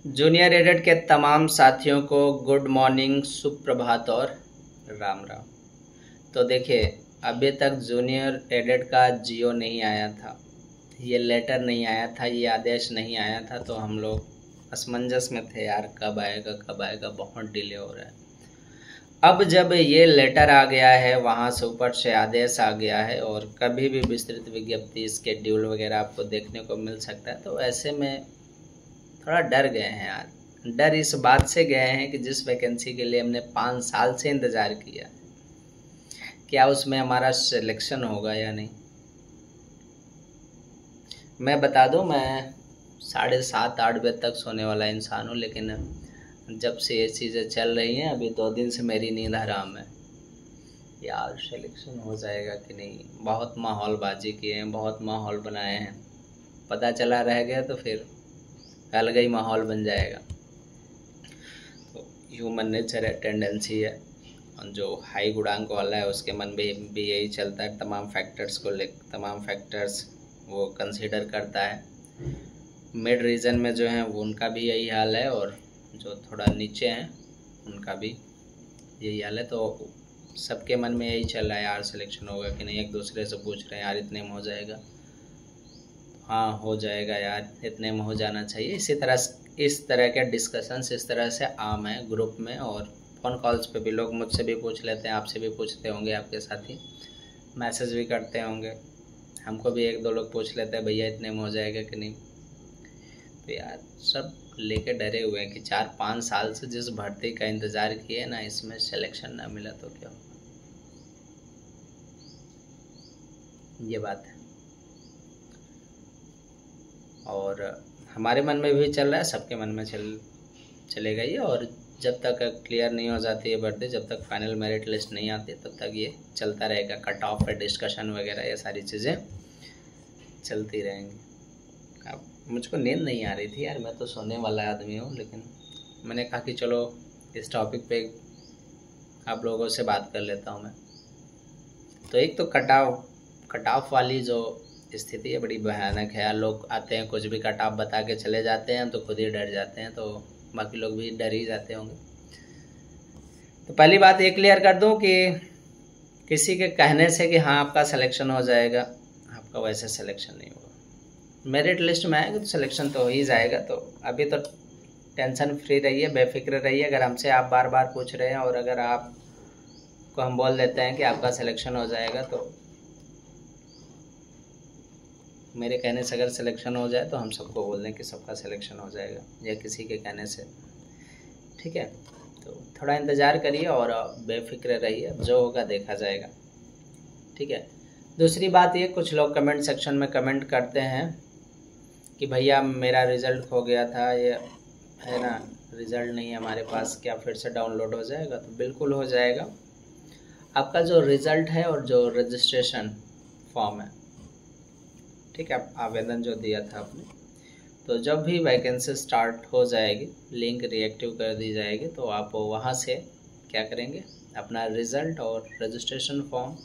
Junior added के तमाम साथियों को गुड मॉर्निंग, सुप्रभात और राम राम। तो देखिए, अभी तक जूनियर एडेड का जियो नहीं आया था, ये लेटर नहीं आया था, ये आदेश नहीं आया था। तो हम लोग असमंजस में थे, यार कब आएगा कब आएगा, बहुत डिले हो रहा है। अब जब ये लेटर आ गया है, वहाँ से ऊपर से आदेश आ गया है और कभी भी विस्तृत विज्ञप्ति, स्केड्यूल वगैरह आपको देखने को मिल सकता है। तो ऐसे में थोड़ा डर गए हैं यार। डर इस बात से गए हैं कि जिस वैकेंसी के लिए हमने 5 साल से इंतज़ार किया, क्या उसमें हमारा सिलेक्शन होगा या नहीं। मैं बता दूं, मैं 7:30-8 बजे तक सोने वाला इंसान हूं, लेकिन जब से ये चीज़ें चल रही हैं, अभी 2 दिन से मेरी नींद हराम है। यार सिलेक्शन हो जाएगा कि नहीं। बहुत माहौलबाजी किए हैं, बहुत माहौल बनाए हैं, पता चला रह गया तो फिर अलग ही माहौल बन जाएगा। तो ह्यूमन नेचर है, टेंडेंसी है, और जो हाई गुणांक वाला है उसके मन में भी यही चलता है। तमाम फैक्टर्स वो कंसीडर करता है। मिड रीजन में जो है वो उनका भी यही हाल है, और जो थोड़ा नीचे हैं उनका भी यही हाल है। तो सबके मन में यही चल रहा है, यार सिलेक्शन होगा कि नहीं। एक दूसरे से पूछ रहे हैं, यार इतने में हो जाएगा। हाँ हो जाएगा यार, इतने में हो जाना चाहिए। इस तरह के डिस्कशंस इस तरह से आम है ग्रुप में, और फ़ोन कॉल्स पे भी लोग मुझसे भी पूछ लेते हैं, आपसे भी पूछते होंगे, आपके साथी मैसेज भी करते होंगे, हमको भी 1-2 लोग पूछ लेते हैं, भैया इतने में हो जाएगा कि नहीं। तो यार सब लेके डरे हुए हैं कि 4-5 साल से जिस भर्ती का इंतज़ार किए ना, इसमें सिलेक्शन ना मिला तो क्या। ये बात है, और हमारे मन में भी चल रहा है, सबके मन में चलेगा ये। और जब तक क्लियर नहीं हो जाती है भर्ती, जब तक फाइनल मेरिट लिस्ट नहीं आती, तब तक ये चलता रहेगा। कट ऑफ पे डिस्कशन वगैरह ये सारी चीज़ें चलती रहेंगी। अब मुझको नींद नहीं आ रही थी यार, मैं तो सोने वाला आदमी हूँ, लेकिन मैंने कहा कि चलो इस टॉपिक पे आप लोगों से बात कर लेता हूँ मैं। तो एक तो कट ऑफ वाली जो स्थिति है बड़ी भयानक है यार। लोग आते हैं, कुछ भी कट ऑफ बता के चले जाते हैं, तो खुद ही डर जाते हैं, तो बाकी लोग भी डर ही जाते होंगे। तो पहली बात ये क्लियर कर दूं कि किसी के कहने से कि हाँ आपका सिलेक्शन हो जाएगा, आपका वैसे सिलेक्शन नहीं होगा। मेरिट लिस्ट में आएगा तो सिलेक्शन तो हो ही जाएगा। तो अभी तो टेंशन फ्री रहिए, बेफिक्र रहिए। अगर हमसे आप बार बार पूछ रहे हैं, और अगर आपको हम बोल देते हैं कि आपका सिलेक्शन हो जाएगा, तो मेरे कहने से अगर सिलेक्शन हो जाए तो हम सबको बोल दें कि सबका सिलेक्शन हो जाएगा, या किसी के कहने से, ठीक है। तो थोड़ा इंतज़ार करिए और बेफिक्र रहिए, जो होगा देखा जाएगा, ठीक है। दूसरी बात ये, कुछ लोग कमेंट सेक्शन में कमेंट करते हैं कि भैया मेरा रिज़ल्ट खो गया था, ये है ना, रिज़ल्ट नहीं है हमारे पास, क्या फिर से डाउनलोड हो जाएगा। तो बिल्कुल हो जाएगा। आपका जो रिज़ल्ट है और जो रजिस्ट्रेशन फॉर्म है, ठीक है, आवेदन जो दिया था आपने, तो जब भी वैकेंसी स्टार्ट हो जाएगी, लिंक रिएक्टिव कर दी जाएगी, तो आप वहाँ से क्या करेंगे, अपना रिज़ल्ट और रजिस्ट्रेशन फॉर्म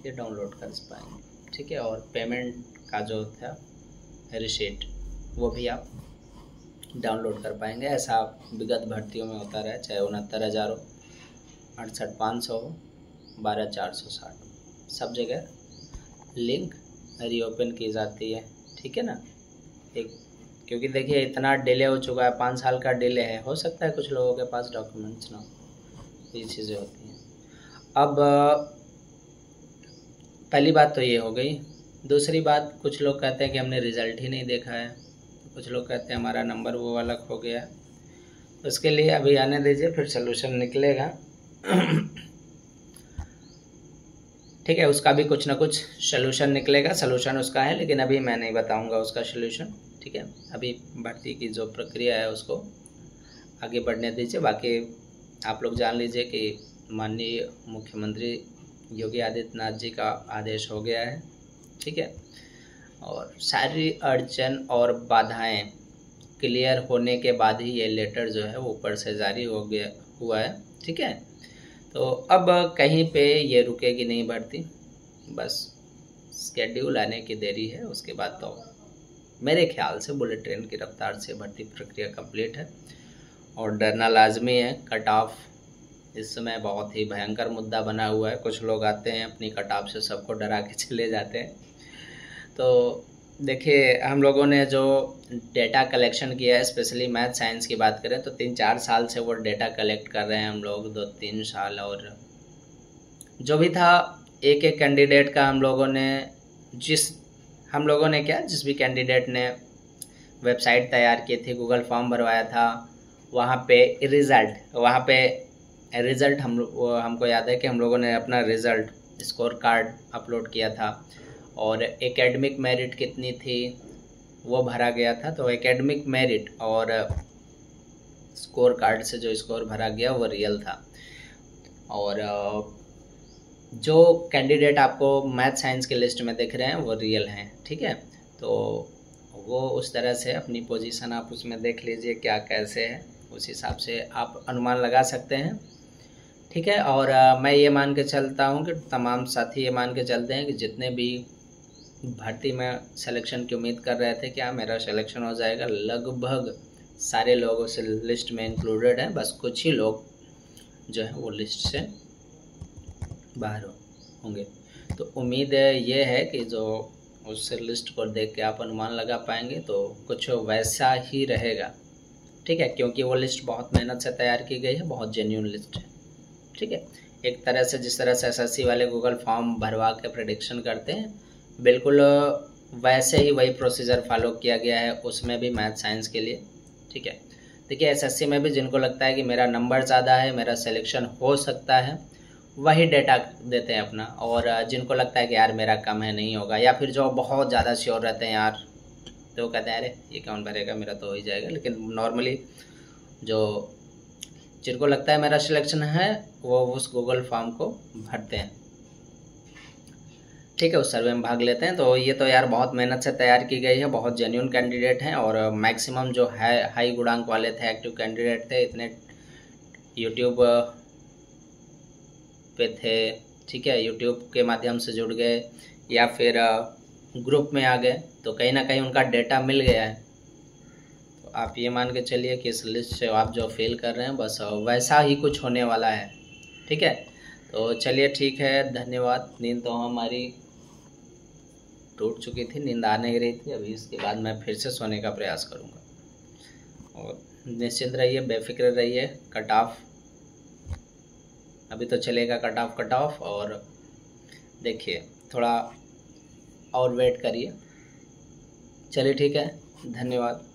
ये डाउनलोड कर पाएंगे, ठीक है। और पेमेंट का जो था रिसीट, वो भी आप डाउनलोड कर पाएंगे। ऐसा विगत भर्तियों में होता रहा है, चाहे 69,000 हो, 68,500 हो, 12,460, सब जगह लिंक रीओपन की जाती है, ठीक है ना। क्योंकि देखिए इतना डिले हो चुका है, 5 साल का डिले है, हो सकता है कुछ लोगों के पास डॉक्यूमेंट्स ना हो, ये चीज़ें होती हैं। अब पहली बात तो ये हो गई। दूसरी बात, कुछ लोग कहते हैं कि हमने रिज़ल्ट ही नहीं देखा है, कुछ लोग कहते हैं हमारा नंबर वो वाला खो गया। उसके लिए अभी आने दीजिए, फिर सोल्यूशन निकलेगा, ठीक है। उसका भी कुछ ना कुछ सोल्यूशन निकलेगा। सोल्यूशन उसका है, लेकिन अभी मैं नहीं बताऊंगा उसका सोल्यूशन, ठीक है। अभी भर्ती की जो प्रक्रिया है उसको आगे बढ़ने दीजिए। बाकी आप लोग जान लीजिए कि माननीय मुख्यमंत्री योगी आदित्यनाथ जी का आदेश हो गया है, ठीक है। और सारी अड़चन और बाधाएं क्लियर होने के बाद ही ये लेटर जो है वो ऊपर से जारी हुआ है, ठीक है। तो अब कहीं पे ये रुकेगी नहीं भर्ती, बस शेड्यूल आने की देरी है, उसके बाद तो मेरे ख्याल से बुलेट ट्रेन की रफ्तार से भर्ती प्रक्रिया कंप्लीट है और डरना लाजमी है। कट ऑफ इस समय बहुत ही भयंकर मुद्दा बना हुआ है। कुछ लोग आते हैं अपनी कट ऑफ से सबको डरा के चले जाते हैं। तो देखिए, हम लोगों ने जो डेटा कलेक्शन किया है, स्पेशली मैथ साइंस की बात करें तो 3-4 साल से वो डेटा कलेक्ट कर रहे हैं हम लोग, 2-3 साल। और जो भी था एक एक कैंडिडेट का हम लोगों ने जिस भी कैंडिडेट ने वेबसाइट तैयार की थी, गूगल फॉर्म भरवाया था, वहाँ पे रिज़ल्ट हमको याद है कि हम लोगों ने अपना रिज़ल्ट स्कोर कार्ड अपलोड किया था और एकेडमिक मेरिट कितनी थी वो भरा गया था। तो एकेडमिक मेरिट और स्कोर कार्ड से जो स्कोर भरा गया वो रियल था। और जो कैंडिडेट आपको मैथ साइंस के लिस्ट में दिख रहे हैं वो रियल हैं, ठीक है। तो वो उस तरह से अपनी पोजीशन आप उसमें देख लीजिए क्या कैसे है, उस हिसाब से आप अनुमान लगा सकते हैं, ठीक है। और मैं ये मान के चलता हूँ कि तमाम साथी ये मान के चलते हैं कि जितने भी भर्ती में सिलेक्शन की उम्मीद कर रहे थे क्या मेरा सिलेक्शन हो जाएगा, लगभग सारे लोग उस लिस्ट में इंक्लूडेड हैं। बस कुछ ही लोग जो है वो लिस्ट से बाहर होंगे। तो उम्मीद ये है कि जो उस लिस्ट को देख के आप अनुमान लगा पाएंगे तो कुछ वैसा ही रहेगा, ठीक है, क्योंकि वो लिस्ट बहुत मेहनत से तैयार की गई है, बहुत जेन्युइन लिस्ट है, ठीक है। एक तरह से जिस तरह से एसएससी वाले गूगल फॉर्म भरवा के प्रेडिक्शन करते हैं, बिल्कुल वैसे ही वही प्रोसीजर फॉलो किया गया है उसमें भी मैथ साइंस के लिए, ठीक है। देखिए, एसएससी में भी जिनको लगता है कि मेरा नंबर ज़्यादा है, मेरा सिलेक्शन हो सकता है, वही डेटा देते हैं अपना। और जिनको लगता है कि यार मेरा कम है, नहीं होगा, या फिर जो बहुत ज़्यादा श्योर रहते हैं यार, तो वो कहते हैं अरे ये कौन भरेगा, मेरा तो हो ही जाएगा। लेकिन नॉर्मली जिनको लगता है मेरा सिलेक्शन है वो उस गूगल फॉर्म को भरते हैं, ठीक है, उस सर्वे में भाग लेते हैं। तो ये तो यार बहुत मेहनत से तैयार की गई है, बहुत जेन्युइन कैंडिडेट हैं और मैक्सिमम जो है हाई गुणांक वाले थे, एक्टिव कैंडिडेट थे, इतने यूट्यूब पे थे, ठीक है, यूट्यूब के माध्यम से जुड़ गए या फिर ग्रुप में आ गए, तो कहीं ना कहीं उनका डेटा मिल गया है। तो आप ये मान के चलिए कि इस लिस्ट से आप जो फेल कर रहे हैं बस वैसा ही कुछ होने वाला है, ठीक है। तो चलिए ठीक है, धन्यवाद। नींद तो हमारी टूट चुकी थी, नींद आ नहीं रही थी, अभी इसके बाद मैं फिर से सोने का प्रयास करूँगा। और निश्चिंत रहिए, बेफिक्र रहिए, कट ऑफ अभी तो चलेगा, कट ऑफ और देखिए थोड़ा और वेट करिए। चलिए ठीक है, धन्यवाद।